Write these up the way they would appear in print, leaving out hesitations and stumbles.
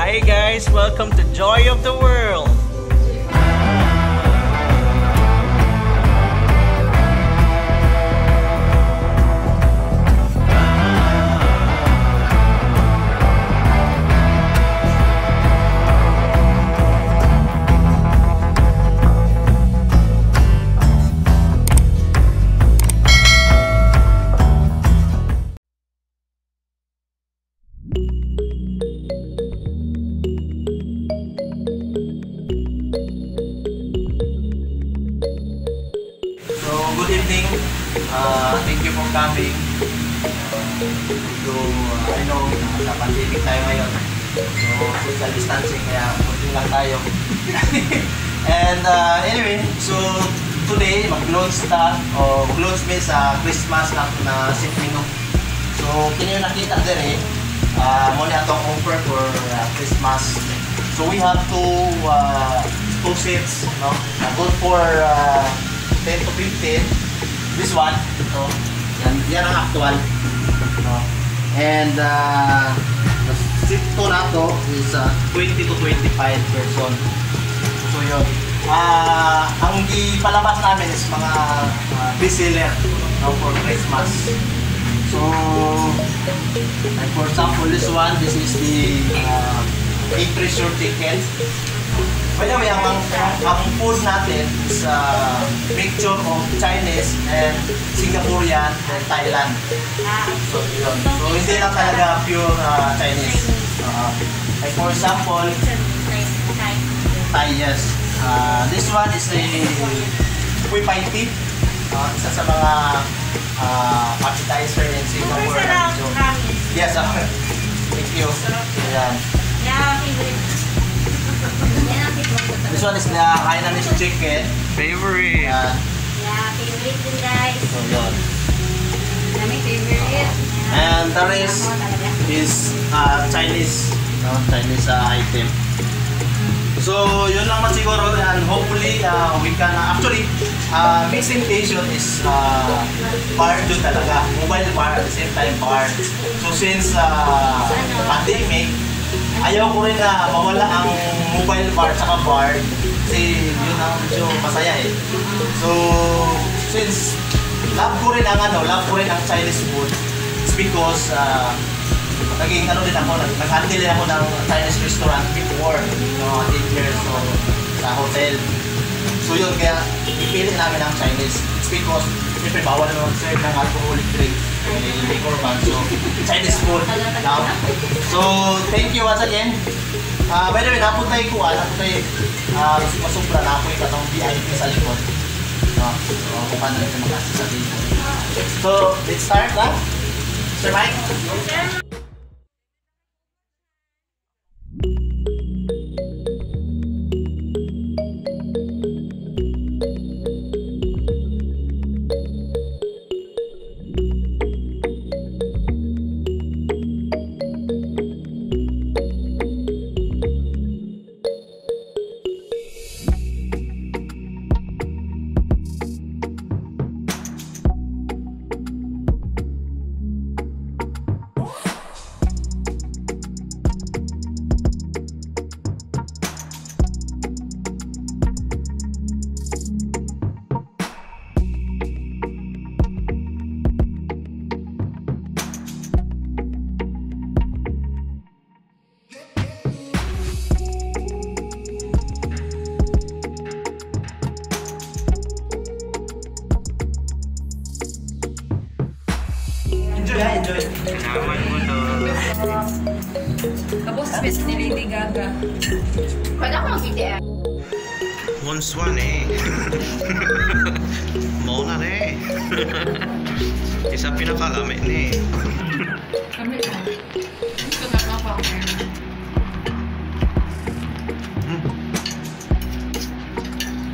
Hi guys, welcome to Joy of the World. Good evening. Thank you for coming. I know sa pandemic tayo ngayon. So, social distancing kaya kunti lang tayo. And anyway, so today mag-launch me sa Christmas na set menu. So, kini nakita din muna itong offer for Christmas. So, we have two sets, no? Good for 10 to 15. This one, ito, yan ang actual. And the seat 2 na to is 20 to 25 person. So yun. Ang ipalabas namin is mga bestseller for Christmas. So, like for example, this one, this is the Treasure Chicken. By the way, ang food natin is mixture of Chinese and Singaporean and Thailand. So, yun. So, hindi lang talaga pure Chinese. Like for example, Thai, yes. This one is a Pui Pai Tip. Isa sa mga appetizer in Singapore. So, yes, thank you. Ayan. This one is the Hainanese chicken. Favorite. Yeah, favorite din guys. So yun. Favorite. And the rest is Chinese, Chinese item. So yun lang man siguro, and hopefully we can actually mixing station is bar doon talaga, mobile bar at the same time bar. So since pandemic, ayaw ko rin na mawala ang mobile bar sa bar kasi yun ang medyo masaya So, since love ko rin ang Chinese food, it's because naging din ako, nag-handle din ako ng Chinese restaurant before, 8 years sa hotel. So yun, kaya ipili namin ang Chinese. It's because siyempre bawal naman serve ng alcoholic drink. Liquor ban. So, Chinese food. So, thank you once again. By the way, napuntay ko, masupra na ako yung katong VIP sa likod. So, kung paano natin makasya sa likod. So, let's start na. Sir Mike? Enjoy. Naman mo to. Tapos space ni Lady Gaga. Pwede ako mag-BTS. Once one Mau na Isa pinakalami Kami na. Gusto na ako.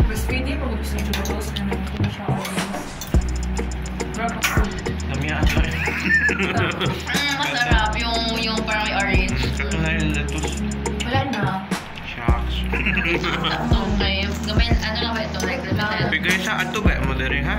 Mas pwede pa gusto nyo churros na natin siya audience. Grab ako. Kami ata Masarap yung parang may orange. Wala yung lettuce. Wala na. Shucks. Okay. Gamay, ano lang ba ito? Like, Bigay sa ato ba mo diri ha?